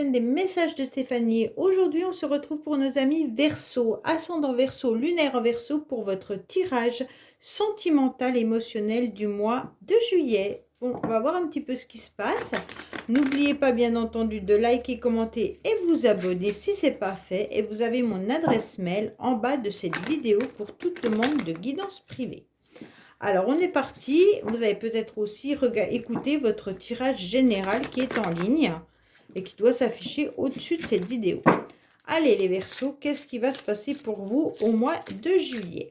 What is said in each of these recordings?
chaîne des messages de Stéphanie. Aujourd'hui, on se retrouve pour nos amis Verseau, ascendant Verseau, lunaire en Verseau pour votre tirage sentimental émotionnel du mois de juillet. Bon, on va voir un petit peu ce qui se passe. N'oubliez pas bien entendu de liker, commenter et vous abonner si ce n'est pas fait. Et vous avez mon adresse mail en bas de cette vidéo pour toute demande de guidance privée. Alors, on est parti. Vous avez peut-être aussi écouté votre tirage général qui est en ligne et qui doit s'afficher au-dessus de cette vidéo. Allez, les Verseaux, qu'est-ce qui va se passer pour vous au mois de juillet?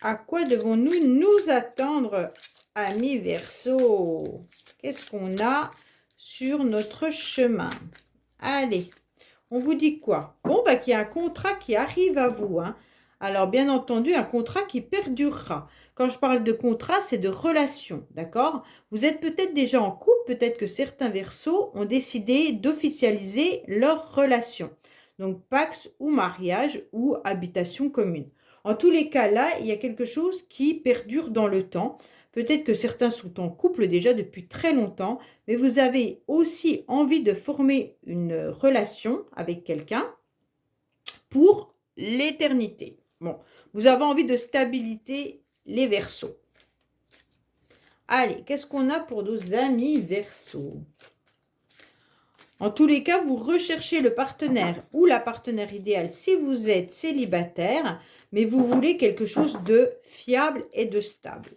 À quoi devons-nous nous attendre, amis Verseaux? Qu'est-ce qu'on a sur notre chemin? Allez, on vous dit quoi? Bon, bah, qu'il y a un contrat qui arrive à vous, hein. Alors, bien entendu, un contrat qui perdurera. Quand je parle de contrat, c'est de relation, d'accord? Vous êtes peut-être déjà en couple, peut-être que certains Verseaux ont décidé d'officialiser leur relation. Donc, Pax ou mariage ou habitation commune. En tous les cas, là, il y a quelque chose qui perdure dans le temps. Peut-être que certains sont en couple déjà depuis très longtemps, mais vous avez aussi envie de former une relation avec quelqu'un pour l'éternité. Bon, vous avez envie de stabilité, les Verseaux. Allez, qu'est-ce qu'on a pour nos amis Verseaux? En tous les cas, vous recherchez le partenaire ou la partenaire idéale si vous êtes célibataire, mais vous voulez quelque chose de fiable et de stable.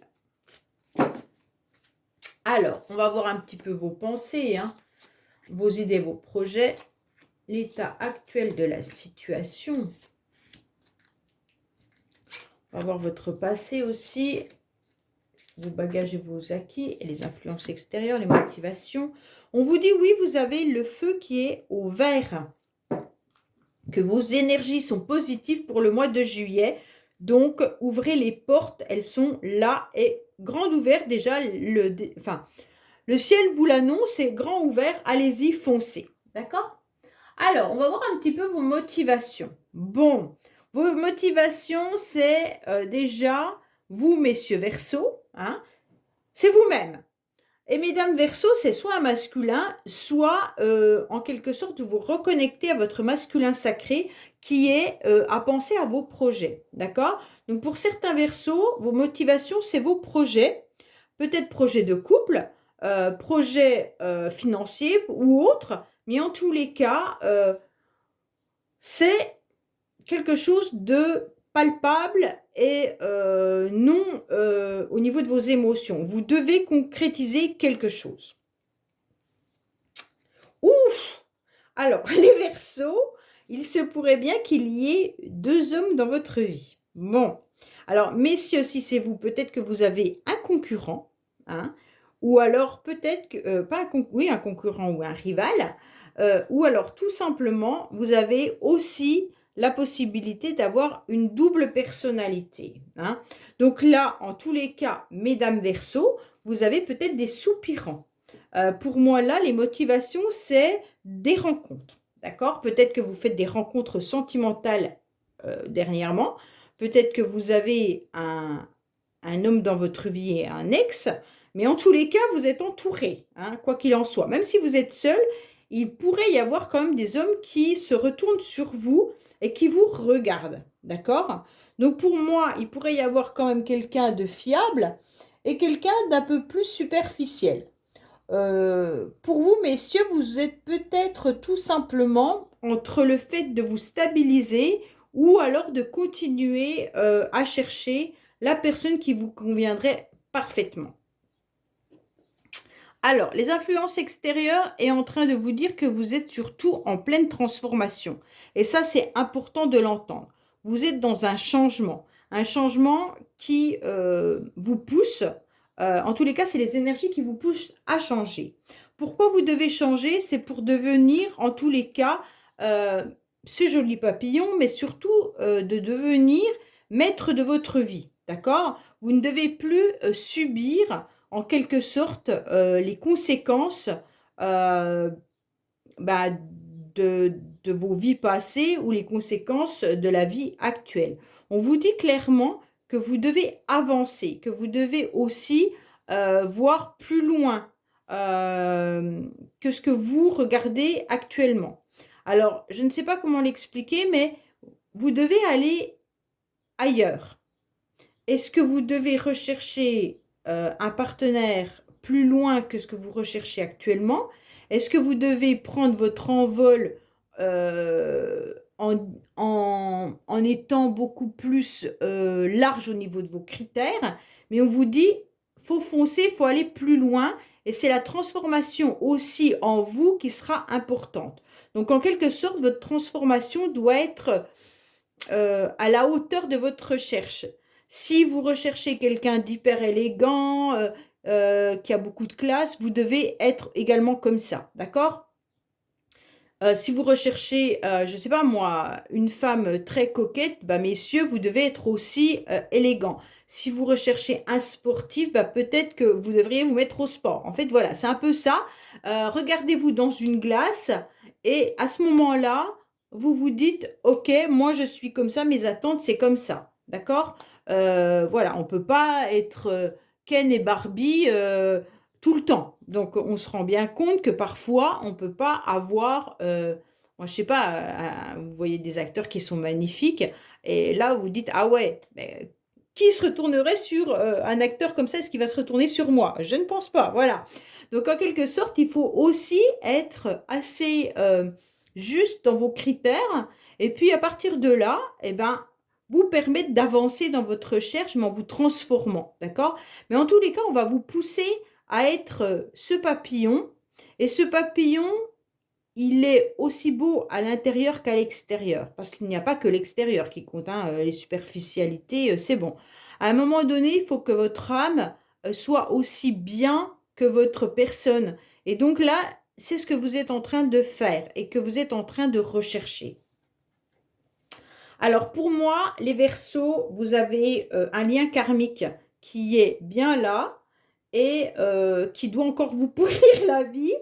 Alors, on va voir un petit peu vos pensées, hein, vos idées, vos projets, l'état actuel de la situation. On va voir votre passé aussi, vos bagages et vos acquis, et les influences extérieures, les motivations. On vous dit oui, vous avez le feu qui est au vert, que vos énergies sont positives pour le mois de juillet. Donc, ouvrez les portes, elles sont là et grande ouverte déjà. Le ciel vous l'annonce, c'est grand ouvert, allez-y, foncez. D'accord? Alors, on va voir un petit peu vos motivations. Bon, vos motivations, c'est déjà, vous, messieurs Verseaux, hein, c'est vous-même. Et mesdames Verseaux, c'est soit un masculin, soit en quelque sorte vous reconnecter à votre masculin sacré qui est à penser à vos projets. D'accord? Donc, pour certains Verseaux, vos motivations, c'est vos projets. Peut-être projets de couple, projets financiers ou autres. Mais en tous les cas, c'est quelque chose de palpable et non au niveau de vos émotions. Vous devez concrétiser quelque chose. Ouf! Alors, les Verseaux, il se pourrait bien qu'il y ait deux hommes dans votre vie. Bon. Alors, messieurs, si c'est vous, peut-être que vous avez un concurrent, hein, ou alors peut-être que, pas un concurrent ou un rival, ou alors tout simplement, vous avez aussi la possibilité d'avoir une double personnalité, hein. Donc là, en tous les cas, mesdames Verseaux, vous avez peut-être des soupirants. Pour moi, là, les motivations, c'est des rencontres, d'accord? Peut-être que vous faites des rencontres sentimentales dernièrement. Peut-être que vous avez un homme dans votre vie et un ex. Mais en tous les cas, vous êtes entouré, hein, quoi qu'il en soit. Même si vous êtes seul, il pourrait y avoir quand même des hommes qui se retournent sur vous et qui vous regardent, d'accord? Donc pour moi, il pourrait y avoir quand même quelqu'un de fiable et quelqu'un d'un peu plus superficiel. Pour vous, messieurs, vous êtes peut-être tout simplement entre le fait de vous stabiliser ou alors de continuer à chercher la personne qui vous conviendrait parfaitement. Alors, les influences extérieures est en train de vous dire que vous êtes surtout en pleine transformation. Et ça, c'est important de l'entendre. Vous êtes dans un changement qui vous pousse. En tous les cas, c'est les énergies qui vous poussent à changer. Pourquoi vous devez changer? C'est pour devenir, en tous les cas, ce joli papillon, mais surtout de devenir maître de votre vie. D'accord? Vous ne devez plus subir en quelque sorte les conséquences euh, bah, de vos vies passées ou les conséquences de la vie actuelle. On vous dit clairement que vous devez avancer, que vous devez aussi voir plus loin que ce que vous regardez actuellement. Alors, je ne sais pas comment l'expliquer, mais vous devez aller ailleurs. Est-ce que vous devez rechercher un partenaire plus loin que ce que vous recherchez actuellement? Est-ce que vous devez prendre votre envol en étant beaucoup plus large au niveau de vos critères? Mais on vous dit, faut foncer, faut aller plus loin. Et c'est la transformation aussi en vous qui sera importante. Donc, en quelque sorte, votre transformation doit être à la hauteur de votre recherche. Si vous recherchez quelqu'un d'hyper élégant, qui a beaucoup de classe, vous devez être également comme ça, d'accord? Si vous recherchez, je ne sais pas moi, une femme très coquette, bah, messieurs, vous devez être aussi élégant. Si vous recherchez un sportif, bah, peut-être que vous devriez vous mettre au sport. En fait, voilà, c'est un peu ça. Regardez-vous dans une glace et à ce moment-là, vous vous dites, OK, moi je suis comme ça, mes attentes, c'est comme ça. D'accord? Voilà, on ne peut pas être Ken et Barbie tout le temps. Donc, on se rend bien compte que parfois, on ne peut pas avoir, moi, je sais pas, vous voyez des acteurs qui sont magnifiques, et là, vous dites, ah ouais, mais qui se retournerait sur un acteur comme ça? Est-ce qu'il va se retourner sur moi? Je ne pense pas, voilà. Donc, en quelque sorte, il faut aussi être assez juste dans vos critères, et puis à partir de là, eh ben, vous permettre d'avancer dans votre recherche, mais en vous transformant, d'accord? Mais en tous les cas, on va vous pousser à être ce papillon. Et ce papillon, il est aussi beau à l'intérieur qu'à l'extérieur. Parce qu'il n'y a pas que l'extérieur qui compte, hein, les superficialités, c'est bon. À un moment donné, il faut que votre âme soit aussi bien que votre personne. Et donc là, c'est ce que vous êtes en train de faire et que vous êtes en train de rechercher. Alors pour moi, les Verseaux, vous avez un lien karmique qui est bien là et qui doit encore vous pourrir la vie.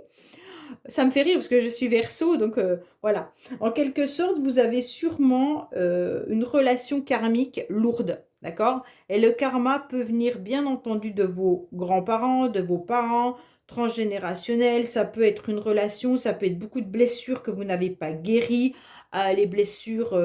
Ça me fait rire parce que je suis Verseau, donc voilà. En quelque sorte, vous avez sûrement une relation karmique lourde, d'accord? Et le karma peut venir bien entendu de vos grands-parents, de vos parents, transgénérationnel. Ça peut être une relation, ça peut être beaucoup de blessures que vous n'avez pas guéries, les blessures,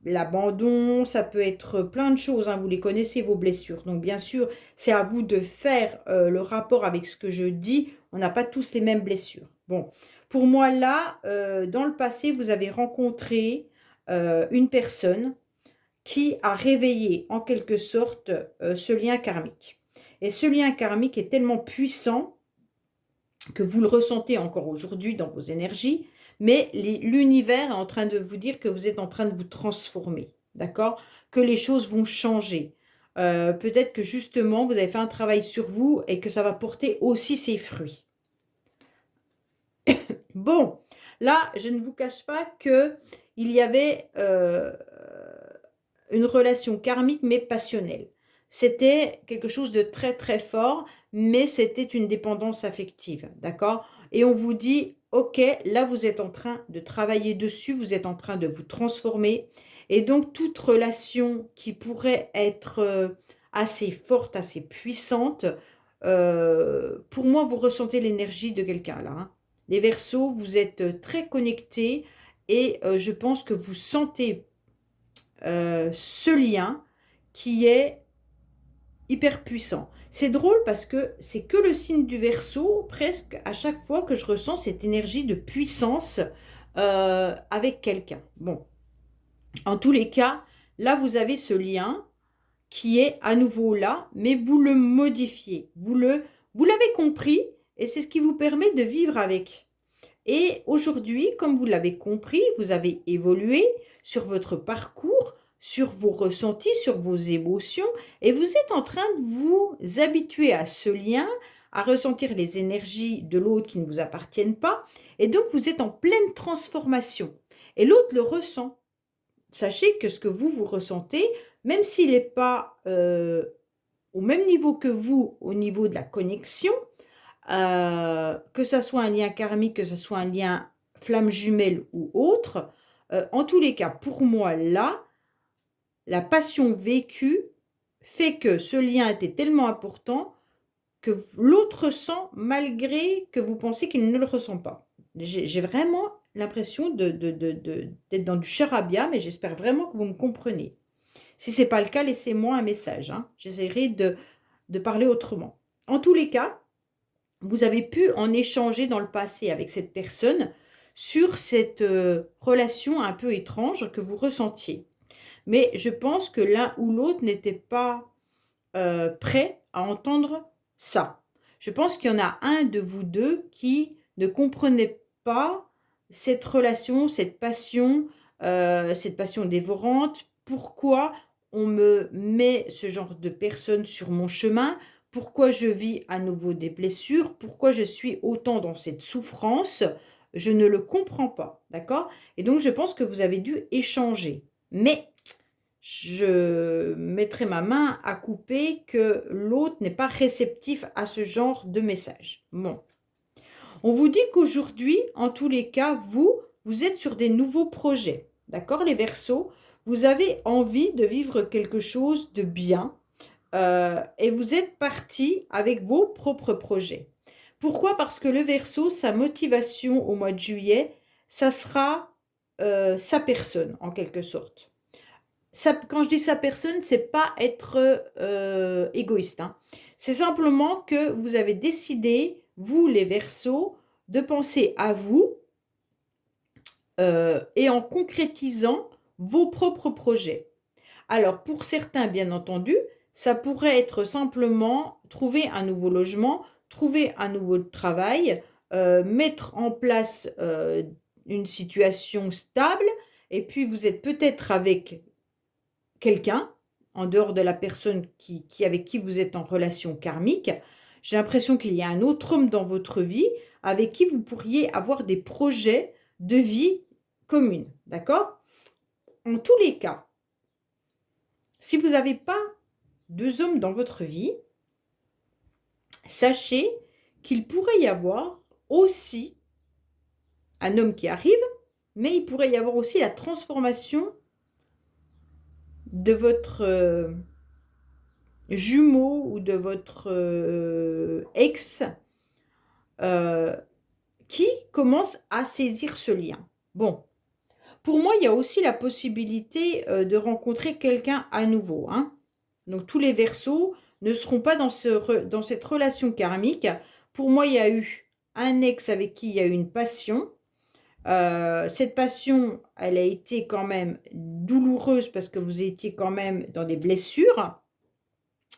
l'abandon, ça peut être plein de choses, hein, vous les connaissez, vos blessures. Donc, bien sûr, c'est à vous de faire le rapport avec ce que je dis. On n'a pas tous les mêmes blessures. Bon, pour moi, là, dans le passé, vous avez rencontré une personne qui a réveillé, en quelque sorte, ce lien karmique. Et ce lien karmique est tellement puissant que vous le ressentez encore aujourd'hui dans vos énergies, mais l'univers est en train de vous dire que vous êtes en train de vous transformer, d'accord? Que les choses vont changer. Peut-être que justement, vous avez fait un travail sur vous et que ça va porter aussi ses fruits. Bon, là, je ne vous cache pas que il y avait une relation karmique mais passionnelle. C'était quelque chose de très très fort, mais c'était une dépendance affective, d'accord? Et on vous dit, ok, là vous êtes en train de travailler dessus, vous êtes en train de vous transformer, et donc toute relation qui pourrait être assez forte, assez puissante, pour moi vous ressentez l'énergie de quelqu'un là, hein. Les Verseaux, vous êtes très connectés et je pense que vous sentez ce lien qui est hyper puissant. C'est drôle parce que c'est que le signe du Verseau, presque à chaque fois que je ressens cette énergie de puissance avec quelqu'un. Bon, en tous les cas, là, vous avez ce lien qui est à nouveau là, mais vous le modifiez. Vous l'avez compris et c'est ce qui vous permet de vivre avec. Et aujourd'hui, comme vous l'avez compris, vous avez évolué sur votre parcours, sur vos ressentis, sur vos émotions, et vous êtes en train de vous habituer à ce lien, à ressentir les énergies de l'autre qui ne vous appartiennent pas, et donc vous êtes en pleine transformation. Et l'autre le ressent. Sachez que ce que vous ressentez, même s'il n'est pas au même niveau que vous, au niveau de la connexion, que ça soit un lien karmique, que ce soit un lien flamme jumelle ou autre, en tous les cas, pour moi, là, la passion vécue fait que ce lien était tellement important que l'autre ressent malgré que vous pensez qu'il ne le ressent pas. J'ai vraiment l'impression d'être dans du charabia, mais j'espère vraiment que vous me comprenez. Si ce n'est pas le cas, laissez-moi un message, hein. J'essaierai de parler autrement. En tous les cas, vous avez pu en échanger dans le passé avec cette personne sur cette relation un peu étrange que vous ressentiez. Mais je pense que l'un ou l'autre n'était pas prêt à entendre ça. Je pense qu'il y en a un de vous deux qui ne comprenait pas cette passion dévorante. Pourquoi on me met ce genre de personne sur mon chemin? Pourquoi je vis à nouveau des blessures? Pourquoi je suis autant dans cette souffrance? Je ne le comprends pas, d'accord? Et donc je pense que vous avez dû échanger. Mais je mettrai ma main à couper que l'autre n'est pas réceptif à ce genre de message. Bon. On vous dit qu'aujourd'hui, en tous les cas, vous êtes sur des nouveaux projets. D'accord, les Verseaux? Vous avez envie de vivre quelque chose de bien et vous êtes parti avec vos propres projets. Pourquoi? Parce que le Verseau, sa motivation au mois de juillet, ça sera sa personne, en quelque sorte. Quand je dis sa personne, c'est pas être égoïste, hein. C'est simplement que vous avez décidé, vous les Verseaux, de penser à vous et en concrétisant vos propres projets. Alors, pour certains, bien entendu, ça pourrait être simplement trouver un nouveau logement, trouver un nouveau travail, mettre en place une situation stable, et puis vous êtes peut-être avec quelqu'un, en dehors de la personne avec qui vous êtes en relation karmique. J'ai l'impression qu'il y a un autre homme dans votre vie avec qui vous pourriez avoir des projets de vie communes. D'accord? En tous les cas, si vous n'avez pas deux hommes dans votre vie, sachez qu'il pourrait y avoir aussi un homme qui arrive, mais il pourrait y avoir aussi la transformation de votre jumeau ou de votre ex qui commence à saisir ce lien. Bon, pour moi, il y a aussi la possibilité de rencontrer quelqu'un à nouveau, hein. Donc, tous les Verseaux ne seront pas dans cette relation karmique. Pour moi, il y a eu un ex avec qui il y a eu une passion. Cette passion, elle a été quand même douloureuse parce que vous étiez quand même dans des blessures.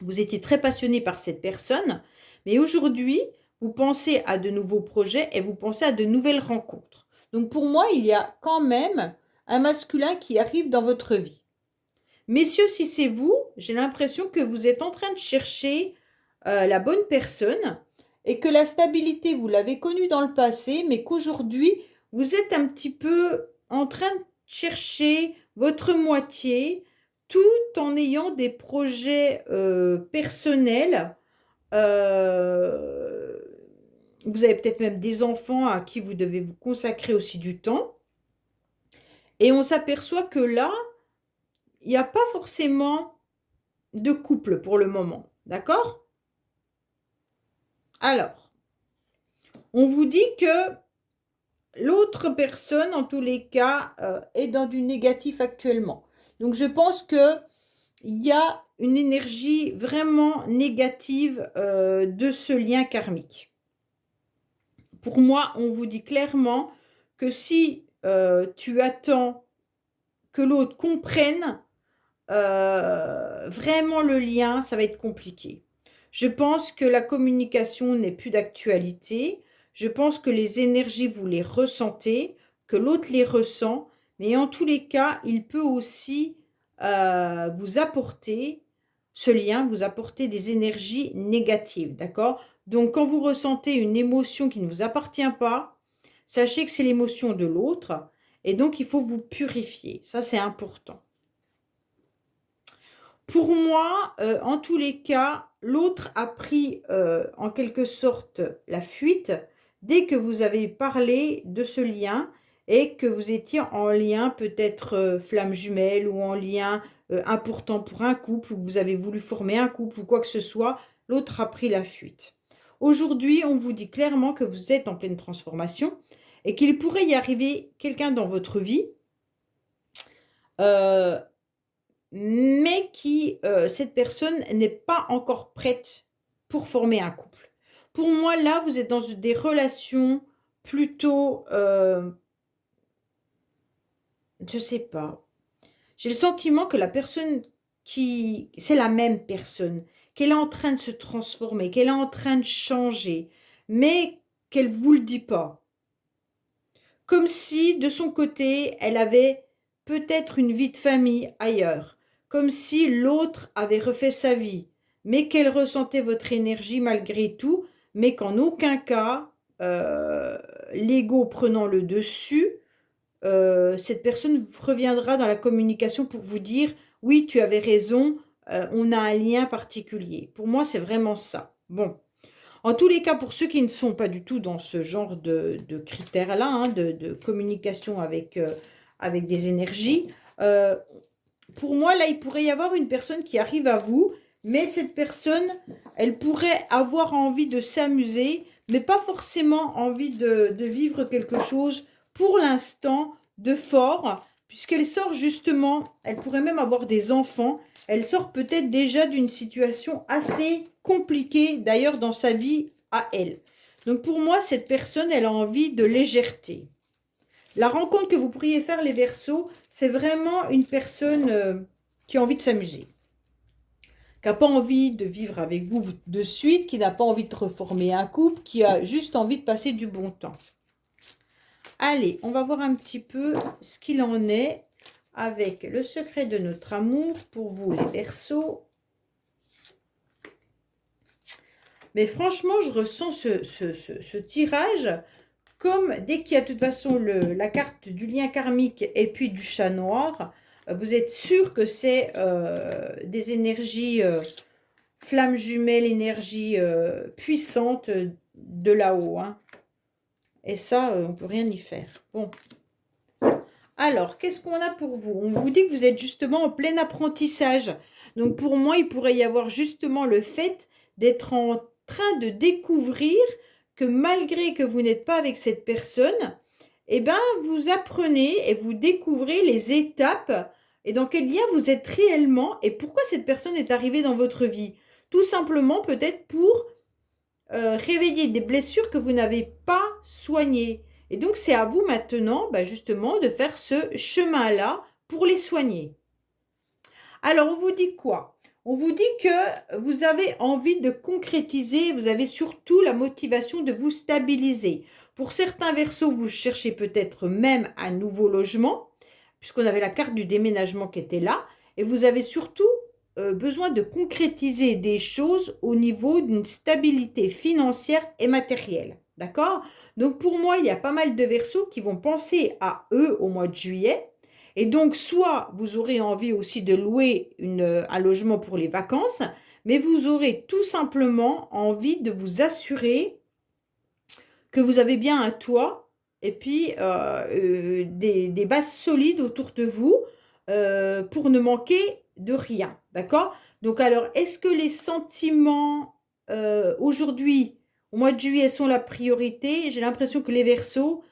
Vous étiez très passionné par cette personne, mais aujourd'hui, vous pensez à de nouveaux projets et vous pensez à de nouvelles rencontres. Donc pour moi, il y a quand même un masculin qui arrive dans votre vie. Messieurs, si c'est vous, j'ai l'impression que vous êtes en train de chercher la bonne personne et que la stabilité, vous l'avez connue dans le passé, mais qu'aujourd'hui, vous êtes un petit peu en train de chercher votre moitié, tout en ayant des projets personnels. Euh, Vous avez peut-être même des enfants à qui vous devez vous consacrer aussi du temps. Et on s'aperçoit que là, il n'y a pas forcément de couple pour le moment. D'accord? Alors, on vous dit que l'autre personne, en tous les cas, est dans du négatif actuellement. Donc, je pense que il y a une énergie vraiment négative de ce lien karmique. Pour moi, on vous dit clairement que si tu attends que l'autre comprenne vraiment le lien, ça va être compliqué. Je pense que la communication n'est plus d'actualité. Je pense que les énergies, vous les ressentez, que l'autre les ressent. Mais en tous les cas, il peut aussi vous apporter, ce lien, vous apporter des énergies négatives. D'accord? Donc, quand vous ressentez une émotion qui ne vous appartient pas, sachez que c'est l'émotion de l'autre. Et donc, il faut vous purifier. Ça, c'est important. Pour moi, en tous les cas, l'autre a pris en quelque sorte la fuite dès que vous avez parlé de ce lien et que vous étiez en lien peut-être flamme jumelle ou en lien important pour un couple ou que vous avez voulu former un couple ou quoi que ce soit. l'autre a pris la fuite. Aujourd'hui, on vous dit clairement que vous êtes en pleine transformation et qu'il pourrait y arriver quelqu'un dans votre vie, euh, mais qui, cette personne n'est pas encore prête pour former un couple. Pour moi, là, vous êtes dans des relations plutôt, je sais pas. J'ai le sentiment que la personne c'est la même personne, qu'elle est en train de se transformer, qu'elle est en train de changer, mais qu'elle vous le dit pas. Comme si, de son côté, elle avait peut-être une vie de famille ailleurs, comme si l'autre avait refait sa vie, mais qu'elle ressentait votre énergie malgré tout, mais qu'en aucun cas, l'ego prenant le dessus, cette personne reviendra dans la communication pour vous dire, oui, tu avais raison, on a un lien particulier. Pour moi, c'est vraiment ça. Bon. En tous les cas, pour ceux qui ne sont pas du tout dans ce genre de critères-là, hein, de communication avec des énergies, euh, pour moi, là, il pourrait y avoir une personne qui arrive à vous, mais cette personne, elle pourrait avoir envie de s'amuser, mais pas forcément envie de vivre quelque chose pour l'instant de fort, puisqu'elle sort justement, elle pourrait même avoir des enfants, elle sort peut-être déjà d'une situation assez compliquée, d'ailleurs dans sa vie à elle. Donc pour moi, cette personne, elle a envie de légèreté. La rencontre que vous pourriez faire, les Verseaux, c'est vraiment une personne qui a envie de s'amuser, qui n'a pas envie de vivre avec vous de suite, qui n'a pas envie de reformer un couple, qui a juste envie de passer du bon temps. Allez, on va voir un petit peu ce qu'il en est avec le secret de notre amour pour vous, les Verseaux. Mais franchement, je ressens ce tirage comme dès qu'il y a de toute façon la carte du lien karmique et puis du chat noir, vous êtes sûr que c'est des énergies flammes jumelles, énergie puissante de là-haut. Hein. Et ça, on ne peut rien y faire. Bon. Alors, qu'est-ce qu'on a pour vous? On vous dit que vous êtes justement en plein apprentissage. Donc, pour moi, il pourrait y avoir justement le fait d'être en train de découvrir que malgré que vous n'êtes pas avec cette personne, eh ben, vous apprenez et vous découvrez les étapes et dans quel lien vous êtes réellement et pourquoi cette personne est arrivée dans votre vie. Tout simplement peut-être pour réveiller des blessures que vous n'avez pas soignées. Et donc, c'est à vous maintenant, justement, de faire ce chemin-là pour les soigner. Alors, on vous dit quoi? On vous dit que vous avez envie de concrétiser, vous avez surtout la motivation de vous stabiliser. Pour certains Verseaux, vous cherchez peut-être même un nouveau logement, puisqu'on avait la carte du déménagement qui était là, et vous avez surtout besoin de concrétiser des choses au niveau d'une stabilité financière et matérielle. D'accord? Donc pour moi, il y a pas mal de Verseaux qui vont penser à eux au mois de juillet. Et donc, soit vous aurez envie aussi de louer un logement pour les vacances, mais vous aurez tout simplement envie de vous assurer que vous avez bien un toit et puis des bases solides autour de vous pour ne manquer de rien. D'accord? Donc, alors, est-ce que les sentiments aujourd'hui, au mois de juillet, sont la priorité? J'ai l'impression que les Verseaux,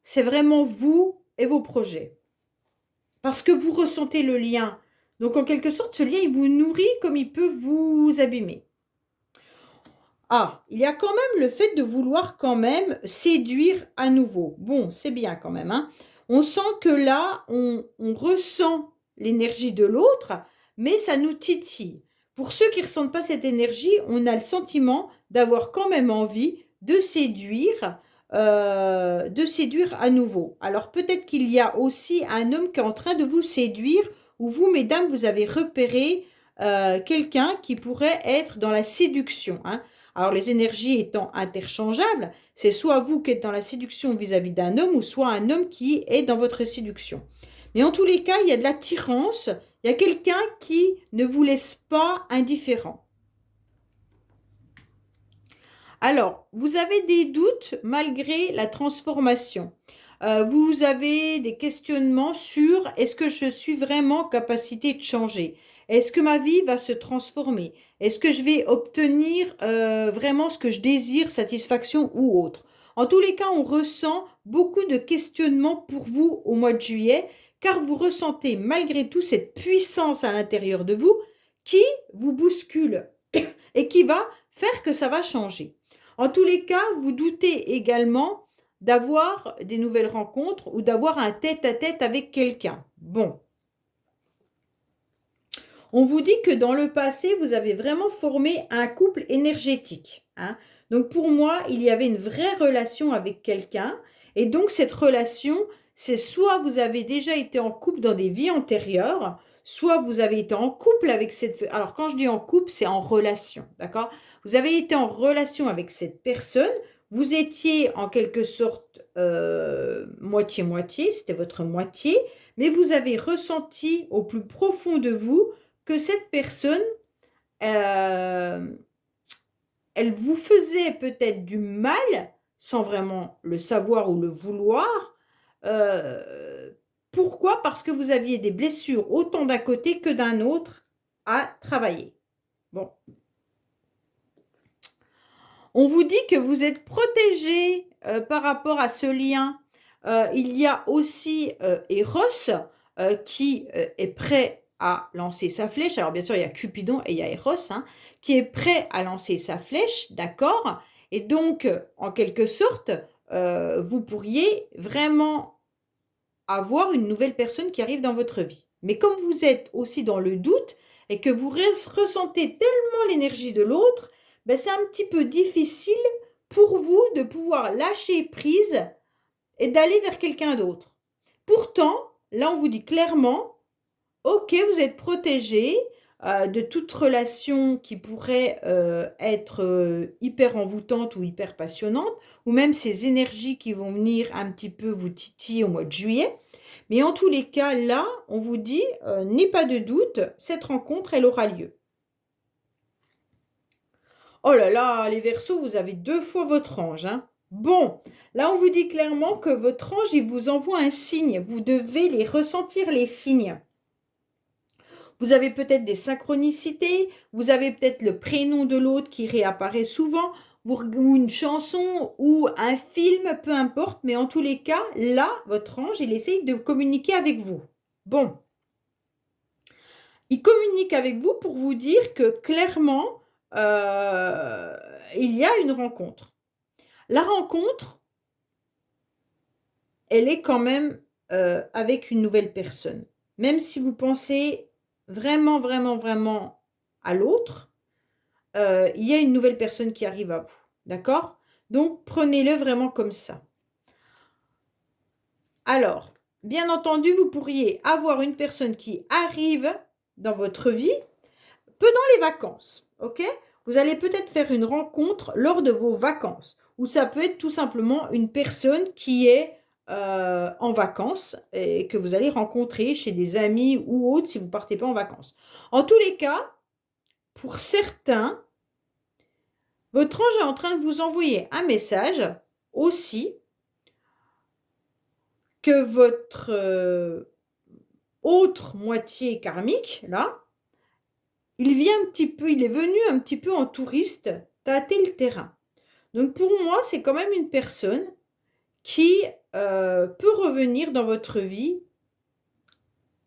c'est vraiment vous et vos projets. Parce que vous ressentez le lien. Donc, en quelque sorte, ce lien, il vous nourrit comme il peut vous abîmer. Ah, il y a quand même le fait de vouloir quand même séduire à nouveau. Bon, c'est bien quand même. Hein. On sent que là, on ressent l'énergie de l'autre, mais ça nous titille. Pour ceux qui ne ressentent pas cette énergie, on a le sentiment d'avoir quand même envie de séduire à nouveau. Alors peut-être qu'il y a aussi un homme qui est en train de vous séduire, ou vous, mesdames, vous avez repéré quelqu'un qui pourrait être dans la séduction. Hein. Alors, les énergies étant interchangeables, c'est soit vous qui êtes dans la séduction vis-à-vis d'un homme, ou soit un homme qui est dans votre séduction. Mais en tous les cas, il y a de l'attirance, il y a quelqu'un qui ne vous laisse pas indifférent. Alors, vous avez des doutes malgré la transformation. Vous avez des questionnements sur est-ce que je suis vraiment en capacité de changer? Est-ce que ma vie va se transformer? Est-ce que je vais obtenir vraiment ce que je désire, satisfaction ou autre? En tous les cas, on ressent beaucoup de questionnements pour vous au mois de juillet, car vous ressentez malgré tout cette puissance à l'intérieur de vous qui vous bouscule et qui va faire que ça va changer. En tous les cas, vous doutez également d'avoir des nouvelles rencontres ou d'avoir un tête-à-tête avec quelqu'un. Bon, on vous dit que dans le passé, vous avez vraiment formé un couple énergétique, hein. Donc pour moi, il y avait une vraie relation avec quelqu'un. Et donc cette relation, c'est soit vous avez déjà été en couple dans des vies antérieures, soit vous avez été en couple avec cette... Alors quand je dis en couple, c'est en relation, d'accord? Vous avez été en relation avec cette personne, vous étiez en quelque sorte moitié-moitié, c'était votre moitié, mais vous avez ressenti au plus profond de vous que cette personne, euh, elle vous faisait peut-être du mal, sans vraiment le savoir ou le vouloir. Euh, Pourquoi? Parce que vous aviez des blessures autant d'un côté que d'un autre à travailler. Bon. On vous dit que vous êtes protégé par rapport à ce lien. Il y a aussi Eros qui est prêt à lancer sa flèche. Alors bien sûr, il y a Cupidon et il y a Eros hein, qui est prêt à lancer sa flèche, d'accord? Et donc, en quelque sorte, vous pourriez vraiment avoir une nouvelle personne qui arrive dans votre vie. Mais comme vous êtes aussi dans le doute et que vous ressentez tellement l'énergie de l'autre, ben c'est un petit peu difficile pour vous de pouvoir lâcher prise et d'aller vers quelqu'un d'autre. Pourtant, là, on vous dit clairement, ok, vous êtes protégé de toute relation qui pourrait être hyper envoûtante ou hyper passionnante, ou même ces énergies qui vont venir un petit peu vous titiller au mois de juillet. Mais en tous les cas, là, on vous dit, n'ayez pas de doute, cette rencontre, elle aura lieu. Oh là là, les Verseaux, vous avez 2 fois votre ange, hein. Bon, là, on vous dit clairement que votre ange, il vous envoie un signe. Vous devez les ressentir, les signes. Vous avez peut-être des synchronicités, vous avez peut-être le prénom de l'autre qui réapparaît souvent, ou une chanson, ou un film, peu importe, mais en tous les cas, là, votre ange, il essaye de communiquer avec vous. Bon, il communique avec vous pour vous dire que clairement, il y a une rencontre. La rencontre, elle est quand même avec une nouvelle personne. Même si vous pensez vraiment, vraiment, vraiment à l'autre, il y a une nouvelle personne qui arrive à vous. D'accord? Donc, prenez-le vraiment comme ça. Alors, bien entendu, vous pourriez avoir une personne qui arrive dans votre vie pendant les vacances. OK? Vous allez peut-être faire une rencontre lors de vos vacances. Ou ça peut être tout simplement une personne qui est en vacances et que vous allez rencontrer chez des amis ou autres si vous ne partez pas en vacances. En tous les cas, pour certains, votre ange est en train de vous envoyer un message aussi que votre autre moitié karmique, là, il vient un petit peu, il est venu un petit peu en touriste tâter le terrain. Donc pour moi, c'est quand même une personne qui peut revenir dans votre vie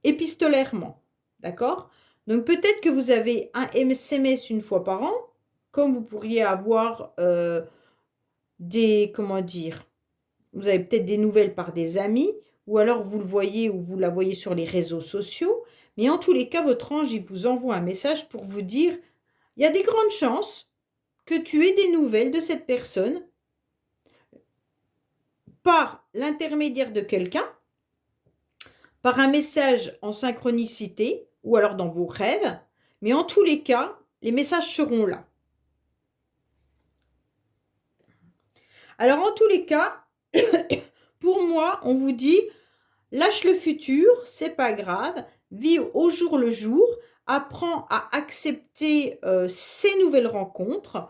épistolairement. D'accord? Donc peut-être que vous avez un SMS une fois par an, comme vous pourriez avoir des, comment dire, vous avez peut-être des nouvelles par des amis, ou alors vous le voyez ou vous la voyez sur les réseaux sociaux. Mais en tous les cas, votre ange, il vous envoie un message pour vous dire, il y a des grandes chances que tu aies des nouvelles de cette personne par l'intermédiaire de quelqu'un, par un message en synchronicité ou alors dans vos rêves. Mais en tous les cas, les messages seront là. Alors en tous les cas, pour moi, on vous dit, lâche le futur, c'est pas grave, vis au jour le jour, apprends à accepter ces nouvelles rencontres,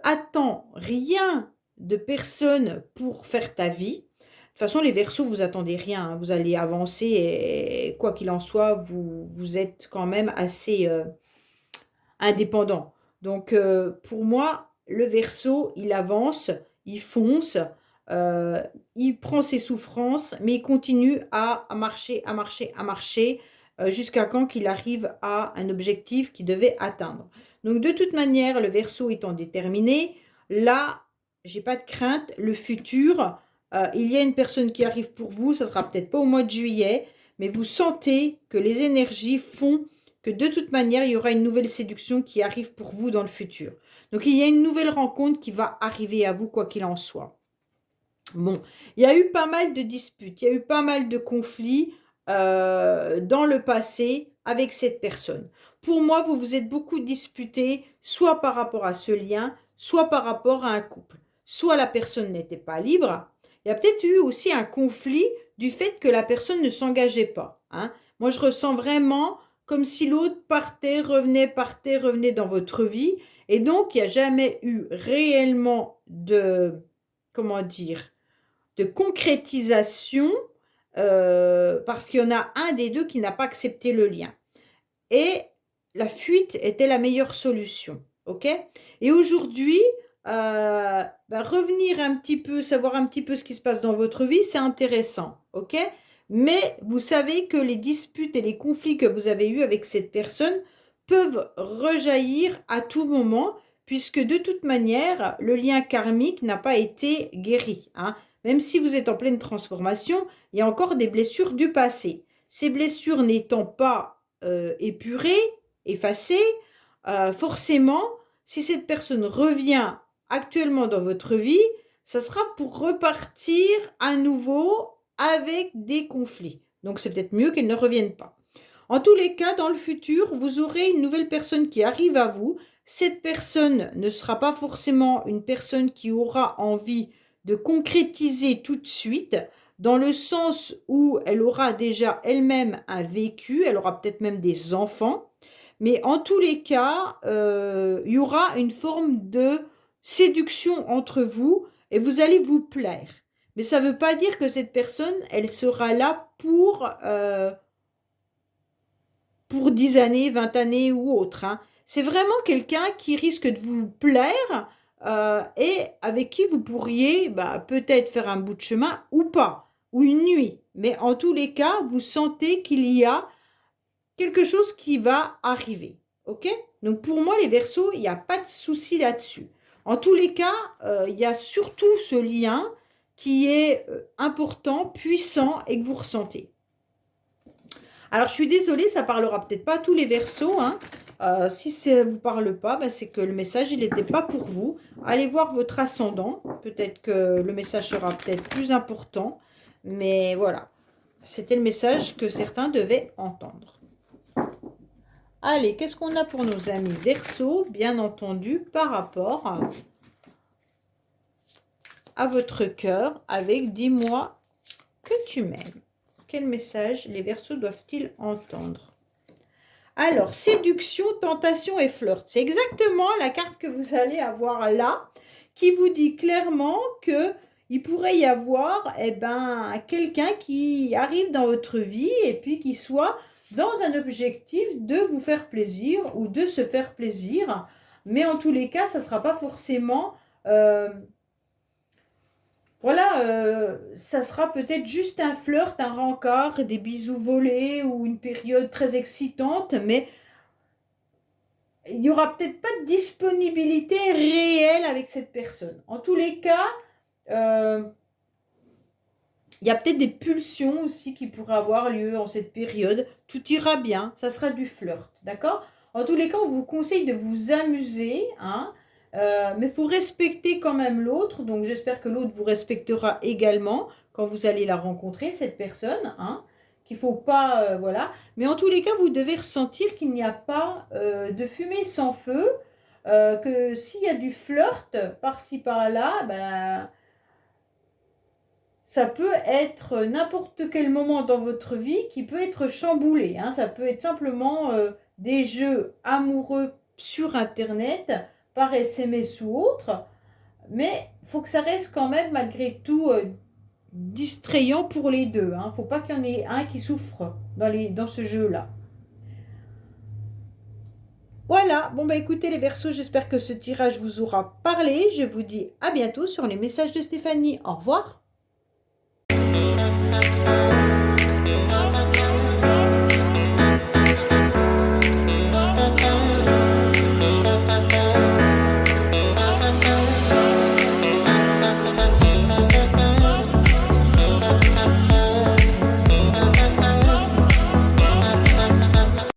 attends rien de personne pour faire ta vie. De toute façon, les Verseaux, vous attendez rien, hein, vous allez avancer et quoi qu'il en soit, vous êtes quand même assez indépendant. Donc, pour moi, le Verseau, il avance, il fonce, euh, il prend ses souffrances, mais il continue à marcher, à marcher, à marcher, jusqu'à quand qu'il arrive à un objectif qu'il devait atteindre. Donc, de toute manière, le Verseau étant déterminé, là, j'ai pas de crainte. Le futur, il y a une personne qui arrive pour vous, ça sera peut-être pas au mois de juillet, mais vous sentez que les énergies font que de toute manière, il y aura une nouvelle séduction qui arrive pour vous dans le futur. Donc, il y a une nouvelle rencontre qui va arriver à vous, quoi qu'il en soit. Bon, il y a eu pas mal de disputes, il y a eu pas mal de conflits dans le passé avec cette personne. Pour moi, vous vous êtes beaucoup disputés, soit par rapport à ce lien, soit par rapport à un couple. Soit la personne n'était pas libre. Il y a peut-être eu aussi un conflit du fait que la personne ne s'engageait pas, hein. Moi, je ressens vraiment comme si l'autre partait, revenait dans votre vie. Et donc, il n'y a jamais eu réellement de, comment dire, de concrétisation, parce qu'il y en a un des deux qui n'a pas accepté le lien. Et la fuite était la meilleure solution. OK? Et aujourd'hui, revenir un petit peu, savoir un petit peu ce qui se passe dans votre vie, c'est intéressant. OK? Mais vous savez que les disputes et les conflits que vous avez eus avec cette personne peuvent rejaillir à tout moment, puisque de toute manière, le lien karmique n'a pas été guéri, hein. Même si vous êtes en pleine transformation, il y a encore des blessures du passé. Ces blessures n'étant pas épurées, effacées, forcément, si cette personne revient actuellement dans votre vie, ça sera pour repartir à nouveau avec des conflits. Donc c'est peut-être mieux qu'elle ne revienne pas. En tous les cas, dans le futur, vous aurez une nouvelle personne qui arrive à vous. Cette personne ne sera pas forcément une personne qui aura envie de concrétiser tout de suite, dans le sens où elle aura déjà elle-même un vécu, elle aura peut-être même des enfants. Mais en tous les cas, il y aura une forme de séduction entre vous et vous allez vous plaire. Mais ça ne veut pas dire que cette personne, elle sera là pour 10 années, 20 années ou autre, hein. C'est vraiment quelqu'un qui risque de vous plaire, et avec qui vous pourriez peut-être faire un bout de chemin ou pas, ou une nuit. Mais en tous les cas, vous sentez qu'il y a quelque chose qui va arriver. OK? Donc pour moi, les Verseaux, il n'y a pas de souci là-dessus. En tous les cas, il y a surtout ce lien qui est important, puissant et que vous ressentez. Alors, je suis désolée, ça parlera peut-être pas à tous les Verseaux, hein. Si ça ne vous parle pas, c'est que le message, il n'était pas pour vous. Allez voir votre ascendant. Peut-être que le message sera peut-être plus important. Mais voilà, c'était le message que certains devaient entendre. Allez, qu'est-ce qu'on a pour nos amis Verseaux, bien entendu, par rapport à votre cœur avec « Dis-moi que tu m'aimes ». Quel message les Verseaux doivent-ils entendre? Alors, séduction, tentation et flirt. C'est exactement la carte que vous allez avoir là, qui vous dit clairement que il pourrait y avoir quelqu'un qui arrive dans votre vie et puis qui soit dans un objectif de vous faire plaisir ou de se faire plaisir. Mais en tous les cas, ça ne sera pas forcément... ça sera peut-être juste un flirt, un rencard, des bisous volés ou une période très excitante, mais il n'y aura peut-être pas de disponibilité réelle avec cette personne. En tous les cas, il y a peut-être des pulsions aussi qui pourraient avoir lieu en cette période. Tout ira bien, ça sera du flirt, d'accord? En tous les cas, on vous conseille de vous amuser, hein, mais il faut respecter quand même l'autre. Donc, j'espère que l'autre vous respectera également quand vous allez la rencontrer, cette personne, hein, qu'il ne faut pas... voilà. Mais en tous les cas, vous devez ressentir qu'il n'y a pas de fumée sans feu, que s'il y a du flirt par-ci, par-là, ça peut être n'importe quel moment dans votre vie qui peut être chamboulé, hein. Ça peut être simplement des jeux amoureux sur Internet, par SMS ou autre, mais il faut que ça reste quand même malgré tout distrayant pour les deux. Hein. Faut pas qu'il y en ait un qui souffre dans ce jeu-là. Voilà, bon bah écoutez les Verseaux, j'espère que ce tirage vous aura parlé. Je vous dis à bientôt sur les messages de Stéphanie. Au revoir.